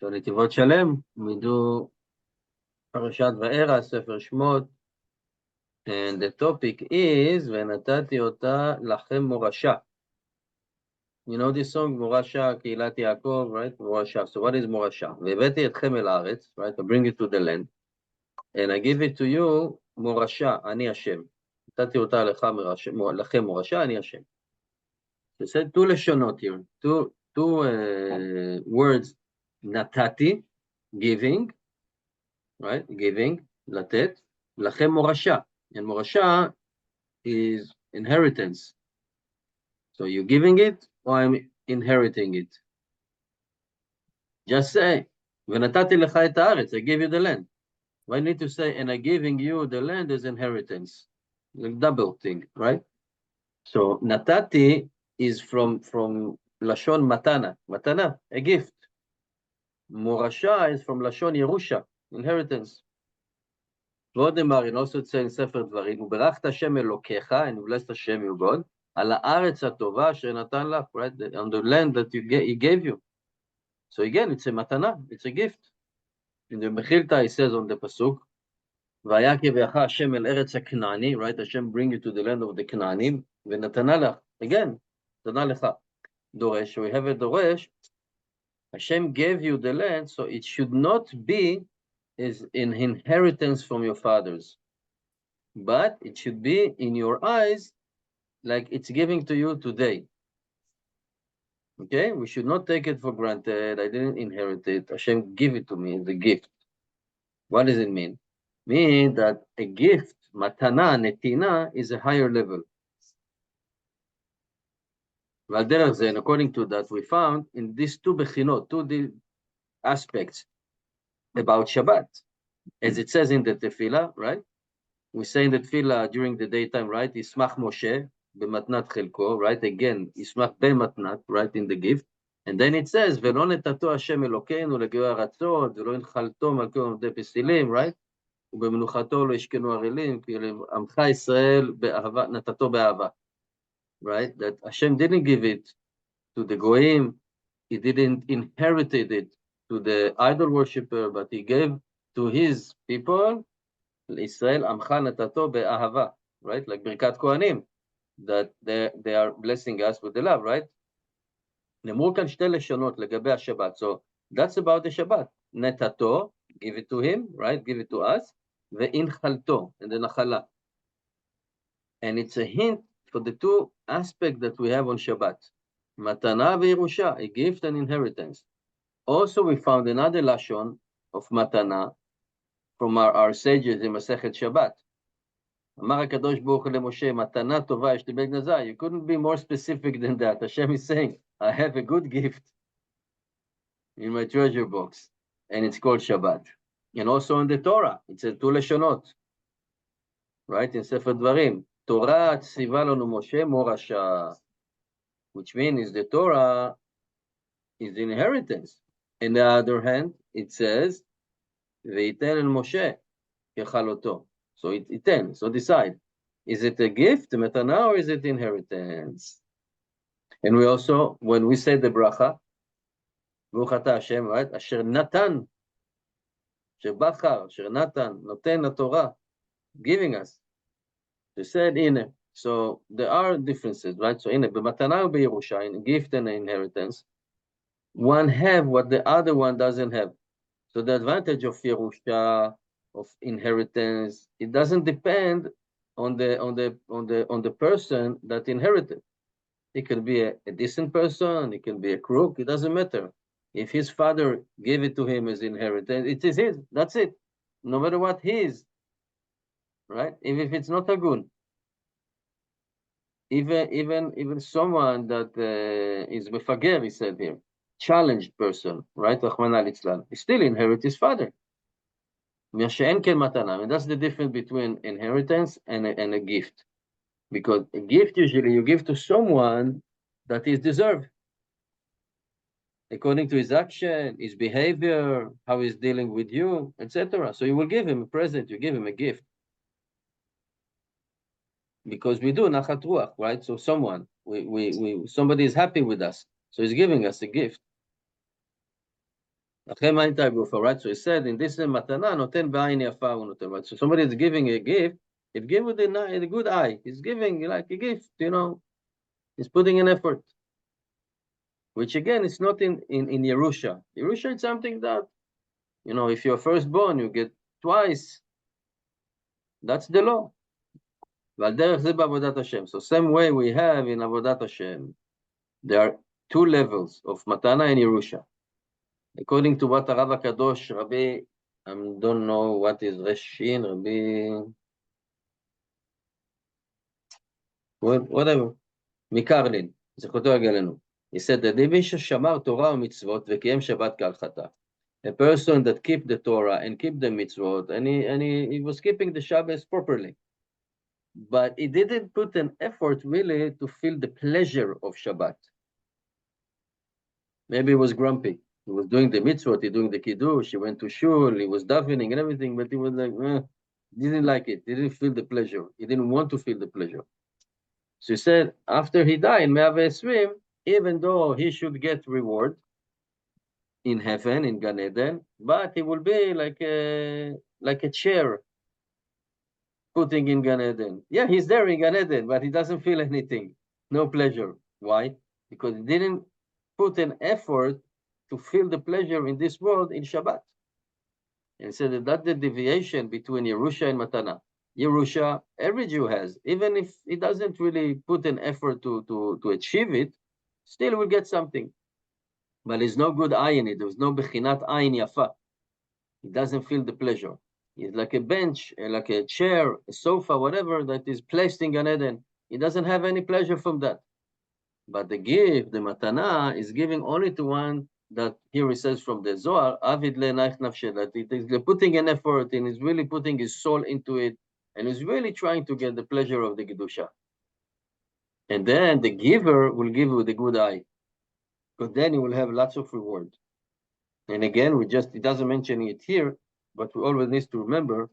So Netivot Shalom, we do Parashat Vaera, Sefer Shemot, and the topic is ונתתי אותה לכם מורשה. You know this song, מורשה, קהילת יעקב, right? מורשה. So what is מורשה? והבאתי אתכם אל הארץ, right? I bring it to the land, and I give it to you, מורשה, אני השם. נתתי אותה לכם מורשה, אני השם. So said two לשונות here, two words, נתתי, giving, right? Giving, לתת, לכם מורשה. And מורשה is inheritance. So you're giving it or I'm inheriting it? Just say, ונתתי לך את הארץ, I give you the land. Why need to say, and I'm giving you the land as inheritance? Like double thing, right? So נתתי is from לשון מתנה. מתנה, a gift. מורשה is from לשון ירושה, inheritance. ועוד נאמר, and also say in ספר דברים, וברכת השם אלוקיך, and blessed Hashem your God, על הארץ הטובה אשר נתן לך, right, on the land that he gave you. So again, it's a מתנה, it's a gift. In the Mechilta, he says on the pasuk, והיה כבאך השם אל ארץ הכנעני, right, Hashem bring you to the land of the כנענים, ונתנה לך, again, נתנה לך. דורש, we have a דורש, Hashem gave you the land, so it should not be is an inheritance from your fathers, but it should be in your eyes like it's giving to you today. Okay, we should not take it for granted. I didn't inherit it. Hashem give it to me as a gift. What does it mean? Mean that a gift, matana, netina, is a higher level. And according to that, we found in these two bechinot, two aspects about Shabbat. As it says in the tefillah, right? We say in the tefillah during the daytime, right? Yismach Moshe b'matnat chelko, right? Again, Yismach b'matnat, right? In the gift. And then it says, ולא נתתו השם אלוקינו לגוי ארצות, ולא הנחלתו מלכי עובדי פסילים, right? ובמנוחתו לא ישכנו ערלים, כי עמך ישראל באהבה, נתתו באהבה. Right? That Hashem didn't give it to the goyim, he didn't inherit it to the idol worshipper, but he gave to his people, Israel, Amcha Natato be'ahava, right? Like Birkat Kohanim, that they are blessing us with the love, right? נאמרו כאן שתי לשונות לגבי השבת. So that's about the Shabbat. נתתו, give it to him, right? Give it to us. והנחלתו, and the נחלה. And it's a hint for the two aspects that we have on Shabbat. מתנה וירושה, a gift and inheritance. Also, we found another lashon of מתנה from our sages in Masechet Shabbat. אמר הקדוש ברוך הוא למשה, מתנה טובה יש לי בגד נזר. You couldn't be more specific than that. Hashem is saying, I have a good gift in my treasure box, and it's called Shabbat. And also in the Torah, it's a two leshonot, right? In Sefer Dvarim, Torah ציווה לנו משה מורשה, which means the Torah is the inheritance. On the other hand, it says, וייתן אל משה ככלותו. So ייתן, so decide. Is it a gift, מתנה, or is it inheritance? And we also, when we say the bracha, ברוך אתה השם, right? אשר נתן, אשר בחר, אשר נתן, נותן לתורה, giving us. They said in. So there are differences, right? So in במתנה ובירושה, in gift and inheritance, one have what the other one doesn't have. So the advantage of Yerusha, of inheritance, it doesn't depend on the person that inherited. It can be a decent person, it can be a crook, it doesn't matter. If his father gave it to him as inheritance, it is his, that's it. No matter what he is, right? Even if it's not a good. Even someone that is mefager, he said here, challenged person, right? He still inherit his father. And that's the difference between inheritance and a gift. Because a gift usually you give to someone that is deserved, according to his action, his behavior, how he's dealing with you, etc. So you will give him a present, you give him a gift. Because we do nachat ruach, right? So someone, somebody is happy with us, so he's giving us a gift. Right? So he said, in this matana, noten b'ayin yafa unoten. Right? So somebody is giving a gift, if give with a good eye, he's giving like a gift, he's putting an effort. Which again, it's not in Yerusha. Yerusha is something that, if you're firstborn, you get twice. That's the law. So same way we have in Avodat Hashem, there are two levels of Matana and Yerusha. According to what Rav HaKadosh, Rabbi, I don't know what is Reshin, Rabbi, whatever, Mikarlin, זכותו יגלנו. He said that מי ששמר תורה ומצוות וקיים שבת כהלכתה. A person that keep the Torah and keep the mitzvot, and he was keeping the Shabbos properly. But he didn't put an effort really to feel the pleasure of Shabbat. Maybe he was grumpy. He was doing the mitzvot, he doing the kiddush, he went to shul, he was davening and everything, but he was like, didn't like it. He didn't feel the pleasure. He didn't want to feel the pleasure. So he said, after he died, swim, even though he should get reward in heaven, in Gan Eden, but he will be like a chair putting in Gan Eden. Yeah, he's there in Gan Eden, but he doesn't feel anything, no pleasure. Why? Because he didn't put an effort to feel the pleasure in this world in Shabbat. And so that's the deviation between Yerusha and Matana. Yerusha, every Jew has, even if he doesn't really put an effort to achieve it, still will get something. But there's no good eye in it. There's no bechinat ayin yafa. He doesn't feel the pleasure. It's like a bench, like a chair, a sofa, whatever that is placed in Gan Eden. He doesn't have any pleasure from that. But the gift, the matana, is giving only to one that here it says from the Zohar, avid le'naich nafshe, that it is putting an effort and is really putting his soul into it and is really trying to get the pleasure of the Kedusha. And then the giver will give you the good eye, because then you will have lots of reward. And again, it doesn't mention it here, but we always need to remember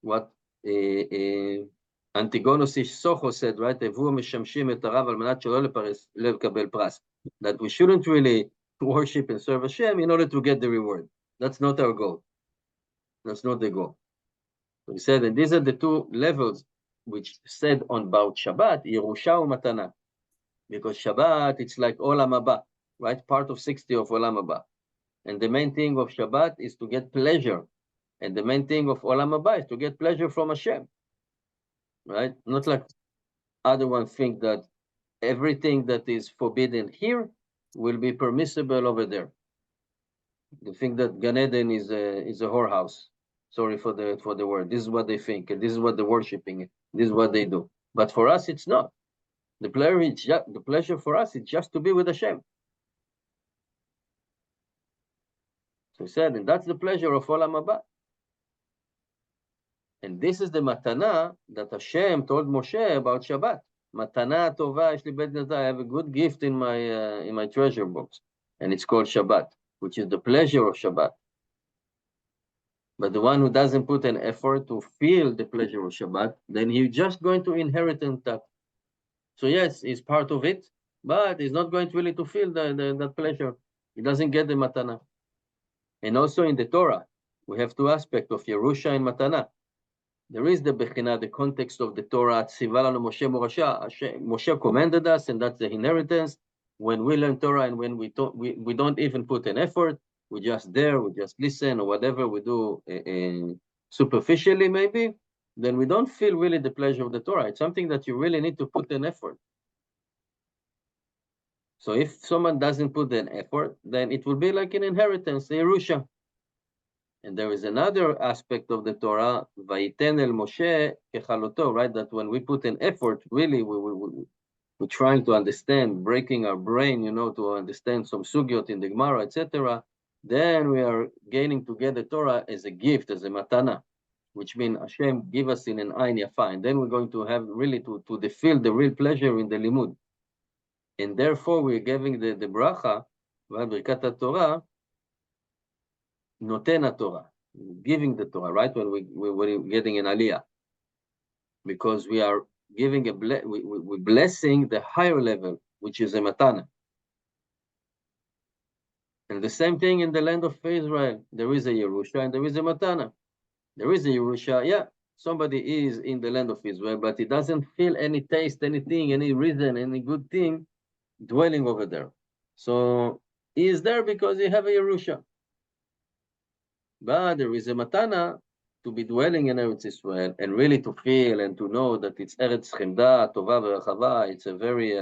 what Antigonus Ish Socho said, right? That we shouldn't really worship and serve Hashem in order to get the reward. That's not our goal. That's not the goal. So he said, and these are the two levels which said on about Shabbat, Yerusha and Matana. Because Shabbat, it's like Olam Haba, right? Part of 60 of Olam Haba. And the main thing of Shabbat is to get pleasure. And the main thing of Olam Haba is to get pleasure from Hashem. Right? Not like other ones think that everything that is forbidden here will be permissible over there. They think that Gan Eden is a whorehouse. Sorry for the word. This is what they think, and this is what they're worshiping. This is what they do. But for us, it's not. The pleasure for us is just to be with Hashem. So he said, and that's the pleasure of Olam Haba. And this is the matana that Hashem told Moshe about Shabbat. Matana tova yesh li bet nazar. I have a good gift in my treasure box, and it's called Shabbat, which is the pleasure of Shabbat. But the one who doesn't put an effort to feel the pleasure of Shabbat, then he's just going to inherit that. So yes, he's part of it, but he's not going to really to feel that pleasure. He doesn't get the matana. And also in the Torah, we have two aspects of Yerusha and matana. There is the Bechina, the context of the Torah, Moshe commanded us, and that's the inheritance. When we learn Torah and when we don't even put an effort, we just listen or whatever we do superficially maybe, then we don't feel really the pleasure of the Torah. It's something that you really need to put an effort. So if someone doesn't put an effort, then it will be like an inheritance, the Yerusha. And there is another aspect of the Torah, Vayiten el Moshe kechaloto, right? That when we put an effort, really, we're trying to understand, breaking our brain, to understand some sugyot in the Gemara, etc. Then we are gaining to get the Torah as a gift, as a matana, which means Hashem give us in an ayin yafa, and then we're going to have really to feel the real pleasure in the limud. And therefore, we're giving the bracha, Birkat Torah, Noten Torah, giving the Torah, right? When we're getting an aliyah, because we are giving we're blessing the higher level, which is a matana. And the same thing in the land of Israel. There is a Yerusha and there is a Matana. There is a Yerusha, yeah, somebody is in the land of Israel, but he doesn't feel any taste, anything, any reason, any good thing dwelling over there. So he is there because he have a Yerusha. But there is a Matana to be dwelling in Eretz Israel and really to feel and to know that it's Eretz Chemda, Tova V'Rachava, it's a very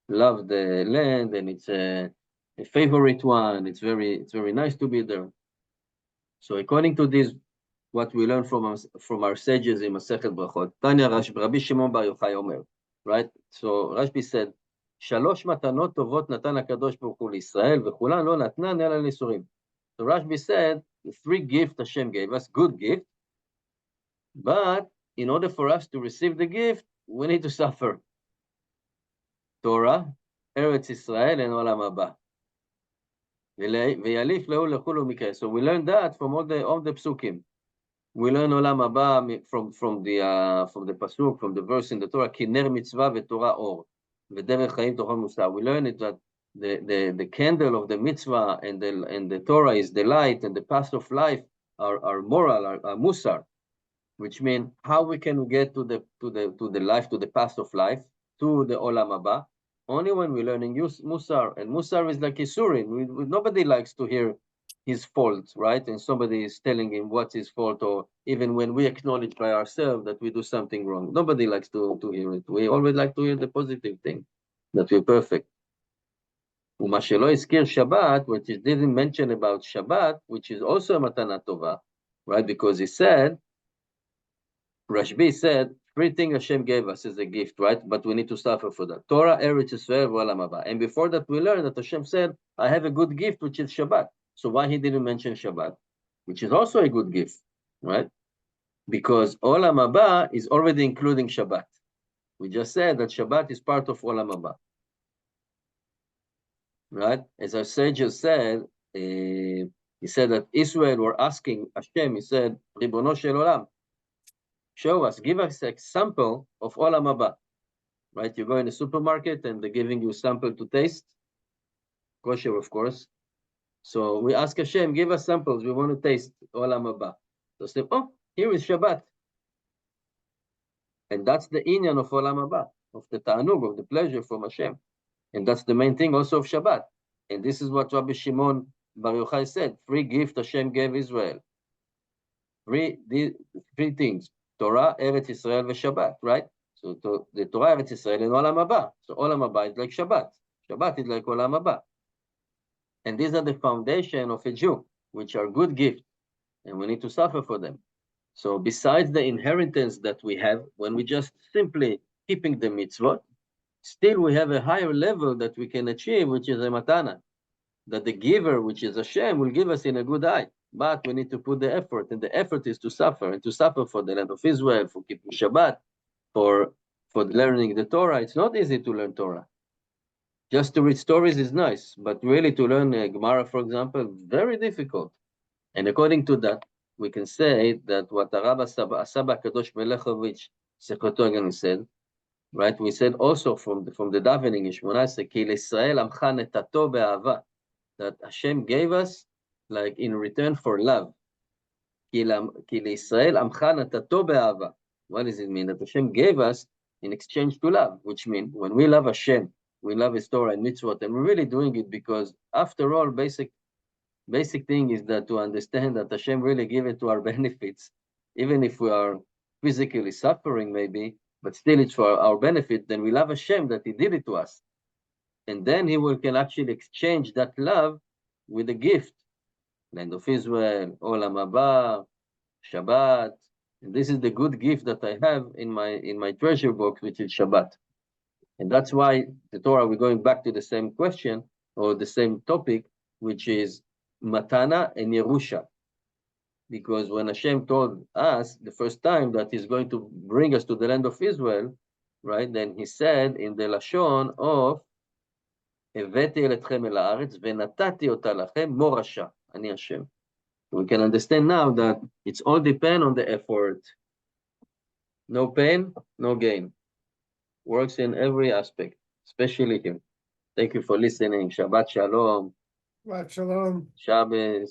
loved land, and it's a favorite one. It's very nice to be there. So according to this, what we learn from our sages in Masechet Brachot, Tanya Rabbi Shimon Bar Yochai Omer, right? So Rashbi said, שלוש מתנות טובות נתן הקדוש ברוך הוא לישראל, וכולן לא נתנן אלא לייסורים. So Rashbi said, the three gifts Hashem gave us, good gift, but in order for us to receive the gift, we need to suffer. Torah, Eretz Israel, and Olam Haba. ויליף להו לכולו מקרה. So we learn that from all the psukim. We learn Olam Haba from the pasuk, from the verse in the Torah, כי נר מצווה ותורה אור, ודרך חיים תורה מוסר. We learn it that the candle of the mitzvah and the Torah is the light, and the path of life, our moral, our musar, which means how we can get to the life, to the path of life, to the Olam Haba, only when we're learning musar. And musar is like Isurim. Nobody likes to hear his fault, right? And somebody is telling him what's his fault, or even when we acknowledge by ourselves that we do something wrong. Nobody likes to hear it. We always like to hear the positive thing, that we're perfect. ומה שלא הזכיר Shabbat, which he didn't mention about Shabbat, which is also a מתנה טובה, right? Because he said, Rashbi said, three things Hashem gave us as a gift, right? But we need to suffer for that. Torah, Eretz Yisrael, Olam Haba. And before that, we learned that Hashem said, I have a good gift, which is Shabbat. So why he didn't mention Shabbat, which is also a good gift, right? Because Olam Haba is already including Shabbat. We just said that Shabbat is part of Olam Haba. Right? As our sages said, he said that Israel were asking Hashem, he said, Ribono shel olam, show us, give us an example of Olam Haba. Right? You go in the supermarket and they're giving you a sample to taste, kosher, of course. So we ask Hashem, give us samples, we want to taste Olam Haba. So say, oh, here is Shabbat. And that's the inyan of Olam Haba, of the ta'anug, of the pleasure from Hashem. And that's the main thing also of Shabbat. And this is what Rabbi Shimon Bar Yochai said, three gifts Hashem gave Israel. Three things, Torah, Eretz Yisrael, and Shabbat, right? So the Torah, Eretz Yisrael, and Olam Haba. So Olam Haba is like Shabbat. Shabbat is like Olam Haba. And these are the foundation of a Jew, which are good gifts. And we need to suffer for them. So besides the inheritance that we have, when we just simply keeping the mitzvot, still we have a higher level that we can achieve, which is a matana, that the giver, which is Hashem, will give us in a good eye. But we need to put the effort, and the effort is to suffer, and to suffer for the land of Israel, for keeping Shabbat, for learning the Torah. It's not easy to learn Torah. Just to read stories is nice, but really to learn Gemara, for example, very difficult. And according to that, we can say that what the Rabbi Saba Kadosh Melechovich Sechotogan said, right? We said also from the davening in Shemot, Ki L'Israel Amcha Netato Be'ava, that Hashem gave us like in return for love. Ki L'Israel Amcha Netato Be'ava. What does it mean? That Hashem gave us in exchange to love, which means when we love Hashem, we love His Torah and mitzvot, and we're really doing it because, after all, basic thing is that to understand that Hashem really gave it to our benefits, even if we are physically suffering maybe, but still it's for our benefit, then we love Hashem that He did it to us. And then can actually exchange that love with a gift. Land of Israel, Olam Haba, Shabbat. And this is the good gift that I have in my treasure box, which is Shabbat. And that's why the Torah, we're going back to the same question, or the same topic, which is Matana and Yerusha. Because when Hashem told us the first time that He's going to bring us to the land of Israel, right, then He said in the Lashon of Eveti eletchem el haaretz venatati ota lachem morasha, ani Hashem. We can understand now that it's all depend on the effort. No pain, no gain. Works in every aspect, especially here. Thank you for listening. Shabbat Shalom. Shabbat Shalom. Shabbos.